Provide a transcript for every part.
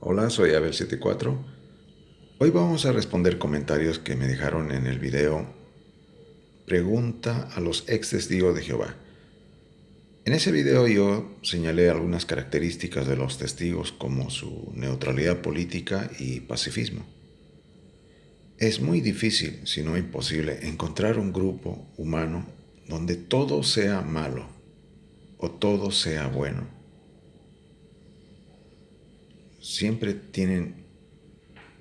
Hola, soy Abel74. Hoy vamos a responder comentarios que me dejaron en el video Pregunta a los ex testigos de Jehová. En ese video yo señalé algunas características de los testigos como su neutralidad política y pacifismo. Es muy difícil, si no imposible, encontrar un grupo humano donde todo sea malo o todo sea bueno. Siempre tienen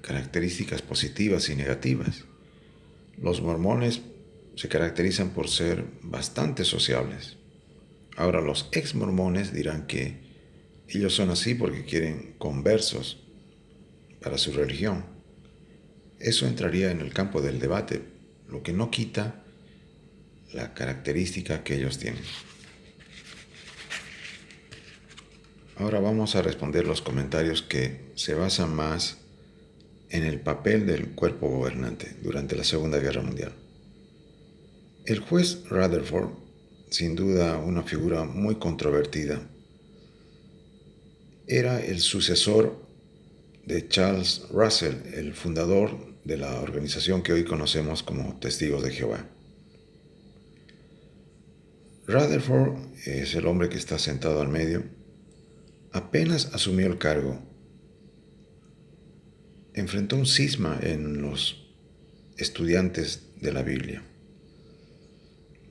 características positivas y negativas. Los mormones se caracterizan por ser bastante sociables. Ahora, los ex mormones dirán que ellos son así porque quieren conversos para su religión. Eso entraría en el campo del debate, lo que no quita la característica que ellos tienen. Ahora vamos a responder los comentarios que se basan más en el papel del cuerpo gobernante durante la Segunda Guerra Mundial. El juez Rutherford, sin duda una figura muy controvertida, era el sucesor de Charles Russell, el fundador de la organización que hoy conocemos como Testigos de Jehová. Rutherford es el hombre que está sentado al medio. Apenas asumió el cargo, enfrentó un cisma en los estudiantes de la Biblia.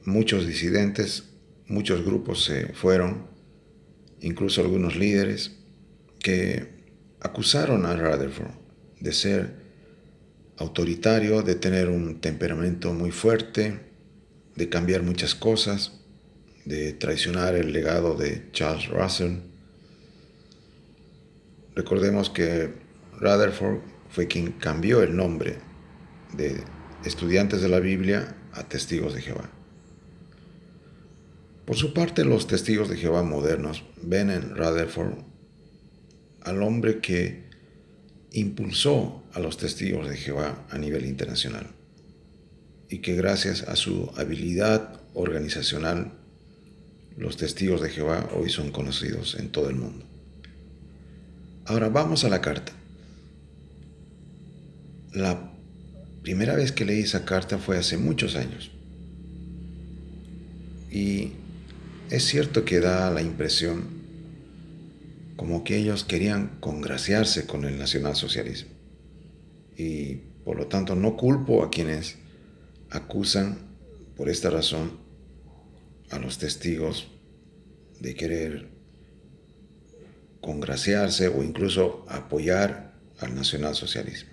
Muchos disidentes, muchos grupos se fueron, incluso algunos líderes que acusaron a Rutherford de ser autoritario, de tener un temperamento muy fuerte, de cambiar muchas cosas, de traicionar el legado de Charles Russell. Recordemos que Rutherford fue quien cambió el nombre de Estudiantes de la Biblia a Testigos de Jehová. Por su parte, los Testigos de Jehová modernos ven en Rutherford al hombre que impulsó a los Testigos de Jehová a nivel internacional y que gracias a su habilidad organizacional, los Testigos de Jehová hoy son conocidos en todo el mundo. Ahora vamos a la carta. La primera vez que leí esa carta fue hace muchos años. Y es cierto que da la impresión como que ellos querían congraciarse con el nacionalsocialismo. Y por lo tanto no culpo a quienes acusan por esta razón a los testigos de querer congraciarse o incluso apoyar al nacionalsocialismo.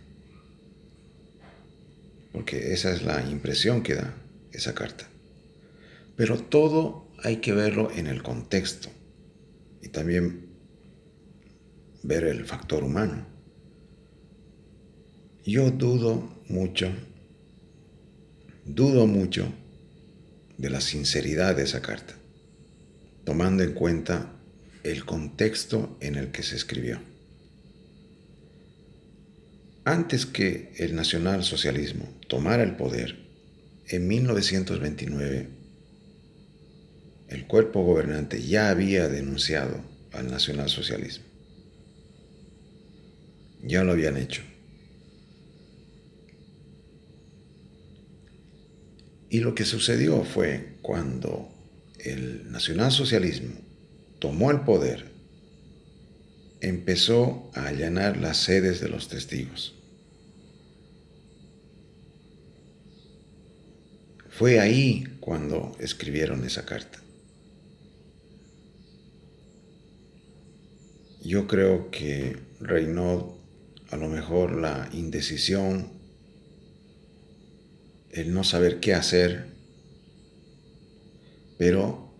Porque esa es la impresión que da esa carta. Pero todo hay que verlo en el contexto y también ver el factor humano. Yo dudo mucho de la sinceridad de esa carta, tomando en cuenta el contexto en el que se escribió. Antes que el nacionalsocialismo tomara el poder, en 1929, el cuerpo gobernante ya había denunciado al nacionalsocialismo. Ya lo habían hecho. Y lo que sucedió fue cuando el nacionalsocialismo tomó el poder, empezó a allanar las sedes de los testigos. Fue ahí cuando escribieron esa carta. Yo creo que reinó a lo mejor la indecisión, el no saber qué hacer, pero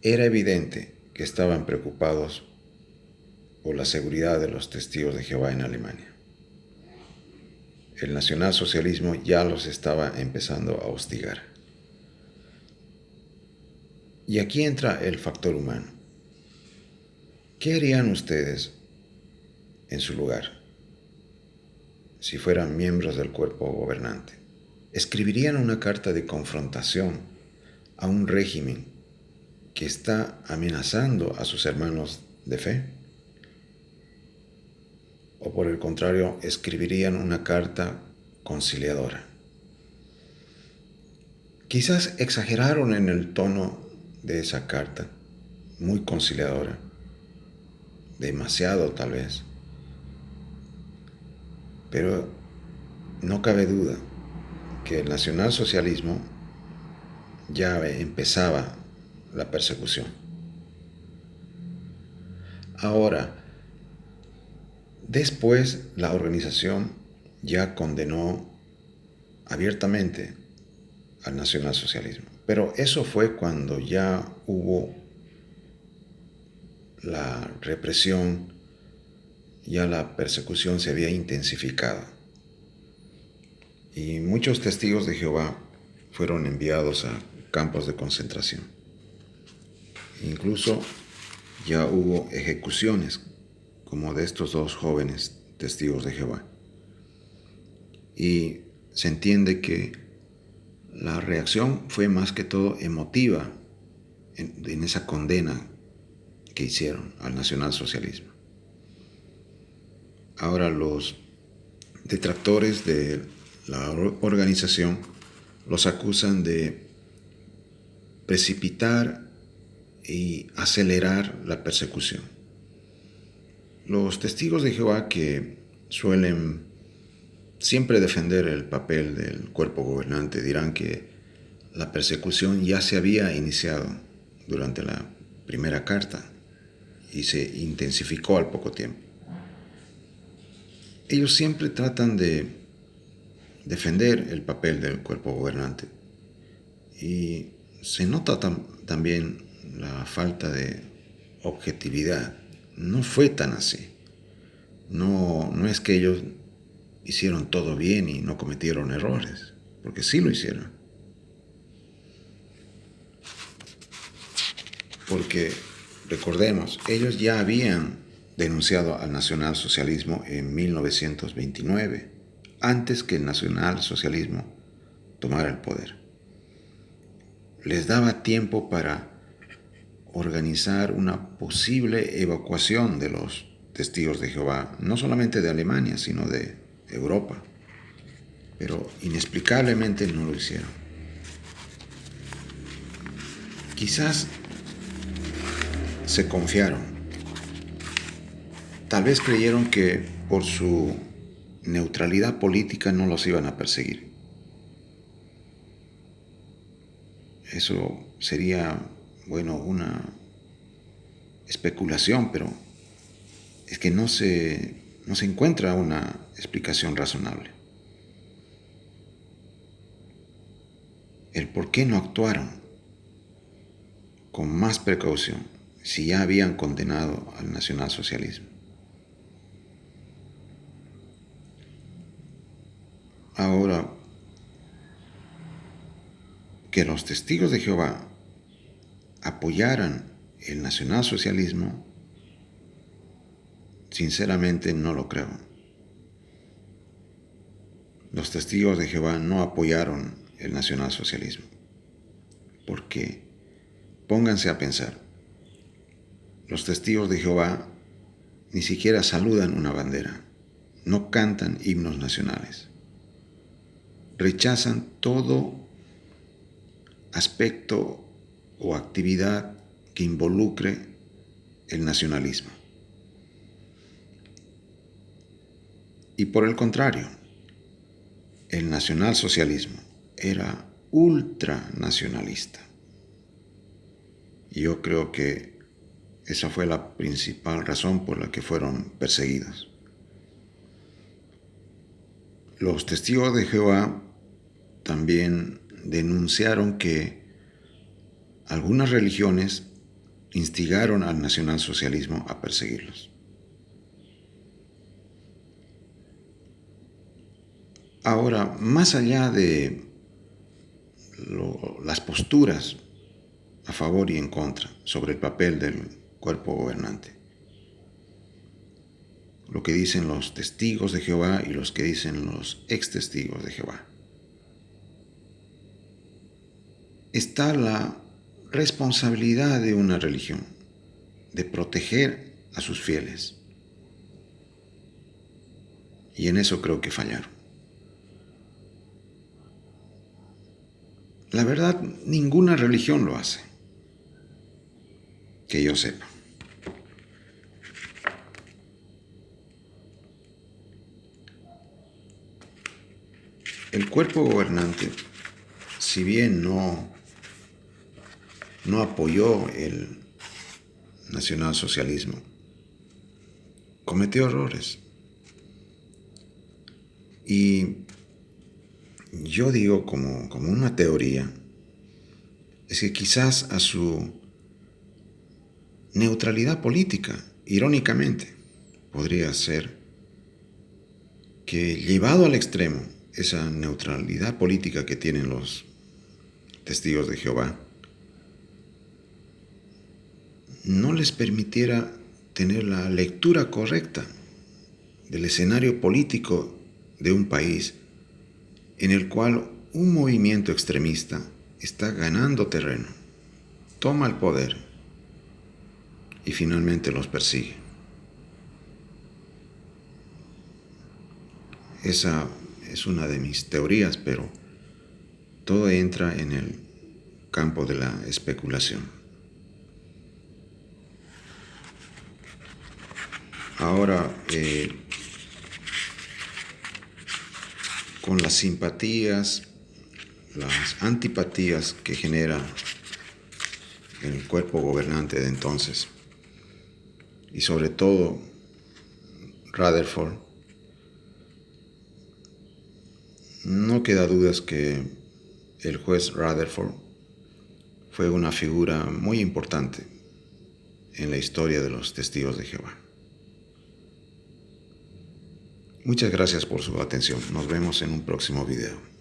era evidente que estaban preocupados por la seguridad de los testigos de Jehová en Alemania. El nacionalsocialismo ya los estaba empezando a hostigar. Y aquí entra el factor humano. ¿Qué harían ustedes en su lugar si fueran miembros del cuerpo gobernante? ¿Escribirían una carta de confrontación a un régimen que está amenazando a sus hermanos de fe? o por el contrario, escribirían una carta conciliadora. Quizás exageraron en el tono de esa carta, muy conciliadora, demasiado tal vez, pero no cabe duda que el nacionalsocialismo ya empezaba la persecución. Ahora, después la organización ya condenó abiertamente al nacionalsocialismo, pero eso fue cuando ya hubo la represión, ya la persecución se había intensificado. Y muchos testigos de Jehová fueron enviados a campos de concentración. Incluso ya hubo ejecuciones, como de estos dos jóvenes testigos de Jehová. Y se entiende que la reacción fue más que todo emotiva en esa condena que hicieron al nacionalsocialismo. Ahora los detractores de la organización los acusan de precipitar y acelerar la persecución. Los testigos de Jehová, que suelen siempre defender el papel del cuerpo gobernante, dirán que la persecución ya se había iniciado durante la primera carta y se intensificó al poco tiempo. Ellos siempre tratan de defender el papel del cuerpo gobernante y se nota también la falta de objetividad. No fue tan así. No es que ellos hicieron todo bien y no cometieron errores, porque sí lo hicieron. Porque, recordemos, ellos ya habían denunciado al nacionalsocialismo en 1929, antes que el nacionalsocialismo tomara el poder. Les daba tiempo para organizar una posible evacuación de los testigos de Jehová, no solamente de Alemania, sino de Europa. Pero inexplicablemente no lo hicieron. Quizás se confiaron. Tal vez creyeron que por su neutralidad política no los iban a perseguir. Eso sería, una especulación, pero es que no se encuentra una explicación razonable. El por qué no actuaron con más precaución si ya habían condenado al nacionalsocialismo. Ahora, que los testigos de Jehová apoyaran el nacionalsocialismo, sinceramente no lo creo. Los testigos de Jehová no apoyaron el nacionalsocialismo, porque pónganse a pensar, los testigos de Jehová ni siquiera saludan una bandera, no cantan himnos nacionales, rechazan todo aspecto o actividad que involucre el nacionalismo. Y por el contrario, el nacionalsocialismo era ultranacionalista. Y yo creo que esa fue la principal razón por la que fueron perseguidos. Los testigos de Jehová también denunciaron que algunas religiones instigaron al nacionalsocialismo a perseguirlos. Ahora, más allá de las posturas a favor y en contra sobre el papel del cuerpo gobernante, lo que dicen los testigos de Jehová y los que dicen los ex testigos de Jehová, está la responsabilidad de una religión de proteger a sus fieles. Y en eso creo que fallaron. La verdad, ninguna religión lo hace, que yo sepa. El cuerpo gobernante, si bien no apoyó el nacionalsocialismo, cometió errores. Y yo digo como una teoría, es que quizás a su neutralidad política, irónicamente, podría ser que llevado al extremo, esa neutralidad política que tienen los testigos de Jehová, no les permitiera tener la lectura correcta del escenario político de un país en el cual un movimiento extremista está ganando terreno, toma el poder y finalmente los persigue. Esa es una de mis teorías, pero todo entra en el campo de la especulación. Ahora, con las simpatías, las antipatías que genera el cuerpo gobernante de entonces, y sobre todo Rutherford, no queda dudas que el juez Rutherford fue una figura muy importante en la historia de los testigos de Jehová. Muchas gracias por su atención. Nos vemos en un próximo video.